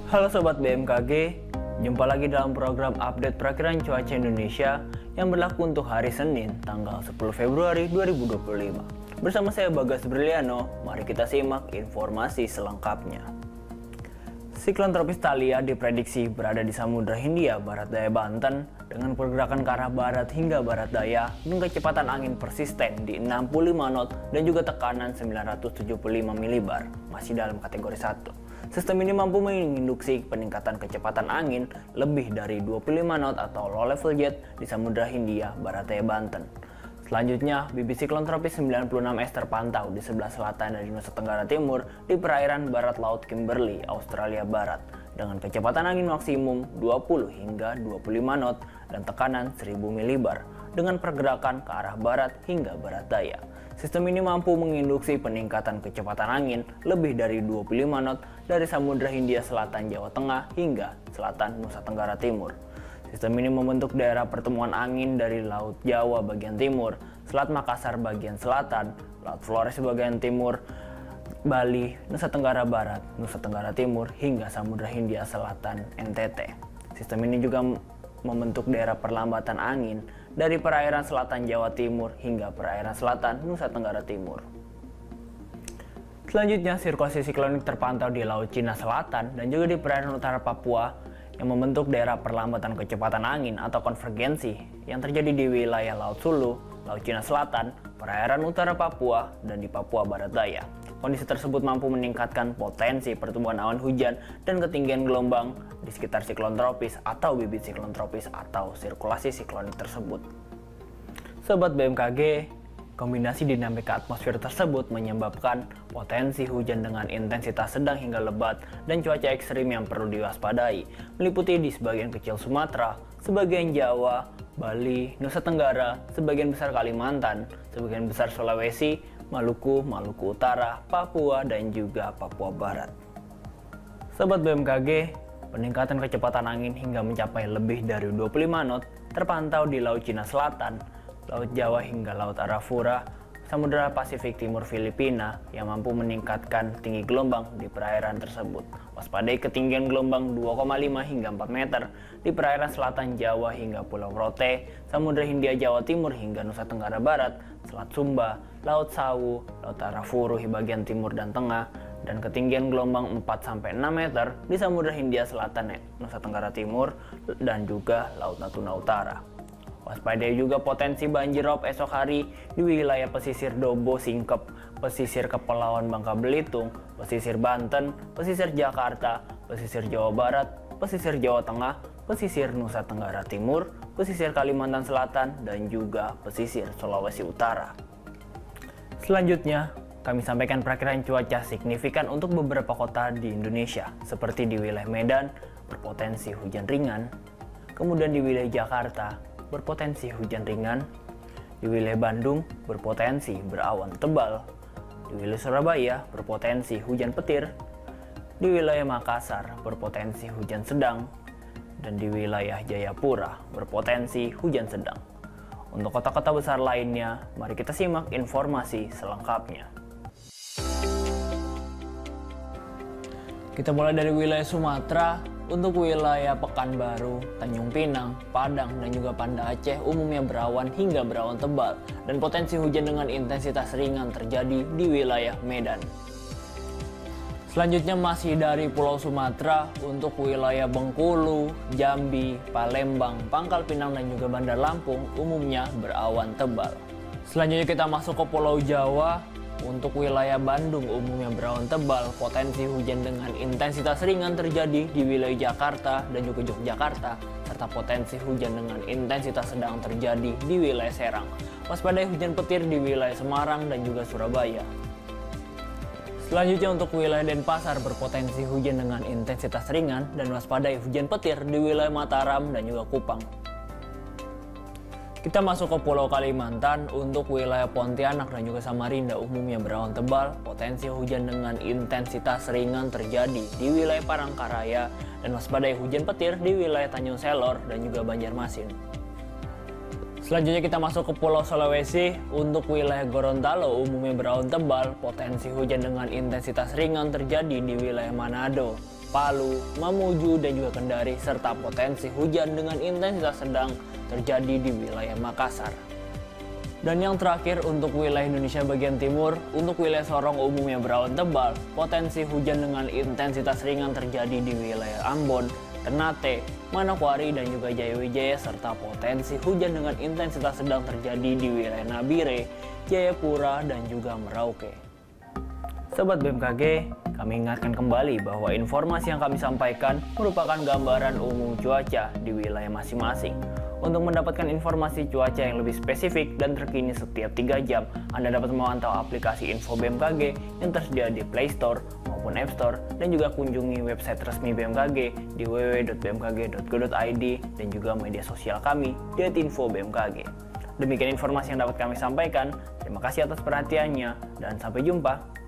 Halo Sobat BMKG, jumpa lagi dalam program update perakiraan cuaca Indonesia yang berlaku untuk hari Senin, tanggal 10 Februari 2025. Bersama saya Bagas Briliano, mari kita simak informasi selengkapnya. Siklon tropis Thalia diprediksi berada di Samudra Hindia Barat Daya Banten dengan pergerakan ke arah barat hingga barat daya dengan kecepatan angin persisten di 65 knot dan juga tekanan 975 milibar, masih dalam kategori 1. Sistem ini mampu menginduksi peningkatan kecepatan angin lebih dari 25 knot atau low level jet di Samudra Hindia Barat Daya Banten. Selanjutnya, bibit siklon tropis 96S terpantau di sebelah selatan dari Nusa Tenggara Timur di perairan barat laut Kimberley, Australia Barat dengan kecepatan angin maksimum 20 hingga 25 knot dan tekanan 1000 milibar dengan pergerakan ke arah barat hingga barat daya. Sistem ini mampu menginduksi peningkatan kecepatan angin lebih dari 25 knot dari Samudra Hindia Selatan Jawa Tengah hingga selatan Nusa Tenggara Timur. Sistem ini membentuk daerah pertemuan angin dari Laut Jawa bagian timur, Selat Makassar bagian selatan, Laut Flores bagian timur, Bali, Nusa Tenggara Barat, Nusa Tenggara Timur, hingga Samudra Hindia Selatan NTT. Sistem ini juga membentuk daerah perlambatan angin dari perairan selatan Jawa Timur hingga perairan selatan Nusa Tenggara Timur. Selanjutnya, sirkulasi siklonik terpantau di Laut Cina Selatan dan juga di perairan utara Papua yang membentuk daerah perlambatan kecepatan angin atau konvergensi yang terjadi di wilayah Laut Sulu, Laut Cina Selatan, perairan utara Papua, dan di Papua Barat Daya. Kondisi tersebut mampu meningkatkan potensi pertumbuhan awan hujan dan ketinggian gelombang di sekitar siklon tropis atau bibit siklon tropis atau sirkulasi siklonik tersebut. Sobat BMKG, kombinasi dinamika atmosfer tersebut menyebabkan potensi hujan dengan intensitas sedang hingga lebat dan cuaca ekstrim yang perlu diwaspadai, meliputi di sebagian kecil Sumatera, sebagian Jawa, Bali, Nusa Tenggara, sebagian besar Kalimantan, sebagian besar Sulawesi, Maluku, Maluku Utara, Papua, dan juga Papua Barat. Sobat BMKG, peningkatan kecepatan angin hingga mencapai lebih dari 25 knot terpantau di Laut Cina Selatan, Laut Jawa hingga Laut Arafura, Samudra Pasifik Timur Filipina yang mampu meningkatkan tinggi gelombang di perairan tersebut. Waspadai ketinggian gelombang 2,5 hingga 4 meter di perairan selatan Jawa hingga Pulau Rote, Samudra Hindia Jawa Timur hingga Nusa Tenggara Barat, Selat Sumba, Laut Sawu, Laut Arafuru di bagian timur dan tengah, dan ketinggian gelombang 4-6 meter di Samudra Hindia Selatan, Nusa Tenggara Timur, dan juga Laut Natuna Utara. Waspadai juga potensi banjir rob esok hari di wilayah pesisir Dobo Singkep, pesisir Kepulauan Bangka Belitung, pesisir Banten, pesisir Jakarta, pesisir Jawa Barat, pesisir Jawa Tengah, pesisir Nusa Tenggara Timur, pesisir Kalimantan Selatan, dan juga pesisir Sulawesi Utara. Selanjutnya, kami sampaikan perakiraan cuaca signifikan untuk beberapa kota di Indonesia, seperti di wilayah Medan, berpotensi hujan ringan, kemudian di wilayah Jakarta, berpotensi hujan ringan, di wilayah Bandung berpotensi berawan tebal, di wilayah Surabaya berpotensi hujan petir, di wilayah Makassar berpotensi hujan sedang, dan di wilayah Jayapura berpotensi hujan sedang. Untuk kota-kota besar lainnya, mari kita simak informasi selengkapnya. Kita mulai dari wilayah Sumatera. Untuk wilayah Pekanbaru, Tanjung Pinang, Padang, dan juga Banda Aceh umumnya berawan hingga berawan tebal dan potensi hujan dengan intensitas ringan terjadi di wilayah Medan. Selanjutnya masih dari Pulau Sumatera, untuk wilayah Bengkulu, Jambi, Palembang, Pangkal Pinang, dan juga Bandar Lampung umumnya berawan tebal. Selanjutnya kita masuk ke Pulau Jawa. Untuk wilayah Bandung umumnya berawan tebal, potensi hujan dengan intensitas ringan terjadi di wilayah Jakarta dan juga Yogyakarta, serta potensi hujan dengan intensitas sedang terjadi di wilayah Serang. Waspadai hujan petir di wilayah Semarang dan juga Surabaya. Selanjutnya untuk wilayah Denpasar berpotensi hujan dengan intensitas ringan dan waspadai hujan petir di wilayah Mataram dan juga Kupang. Kita masuk ke Pulau Kalimantan. Untuk wilayah Pontianak dan juga Samarinda umumnya berawan tebal, potensi hujan dengan intensitas ringan terjadi di wilayah Palangkaraya dan waspadai hujan petir di wilayah Tanjung Selor dan juga Banjarmasin. Selanjutnya kita masuk ke Pulau Sulawesi. Untuk wilayah Gorontalo umumnya berawan tebal, potensi hujan dengan intensitas ringan terjadi di wilayah Manado, Palu, Mamuju, dan juga Kendari, serta potensi hujan dengan intensitas sedang terjadi di wilayah Makassar. Dan yang terakhir untuk wilayah Indonesia bagian timur, untuk wilayah Sorong umumnya berawan tebal, potensi hujan dengan intensitas ringan terjadi di wilayah Ambon, Ternate, Manokwari, dan juga Jayawijaya, serta potensi hujan dengan intensitas sedang terjadi di wilayah Nabire, Jayapura, dan juga Merauke. Sobat BMKG, kami ingatkan kembali bahwa informasi yang kami sampaikan merupakan gambaran umum cuaca di wilayah masing-masing. Untuk mendapatkan informasi cuaca yang lebih spesifik dan terkini setiap 3 jam, Anda dapat memantau aplikasi Info BMKG yang tersedia di Play Store maupun App Store, dan juga kunjungi website resmi BMKG di www.bmkg.go.id dan juga media sosial kami di @info-bmkg. Demikian informasi yang dapat kami sampaikan. Terima kasih atas perhatiannya dan sampai jumpa.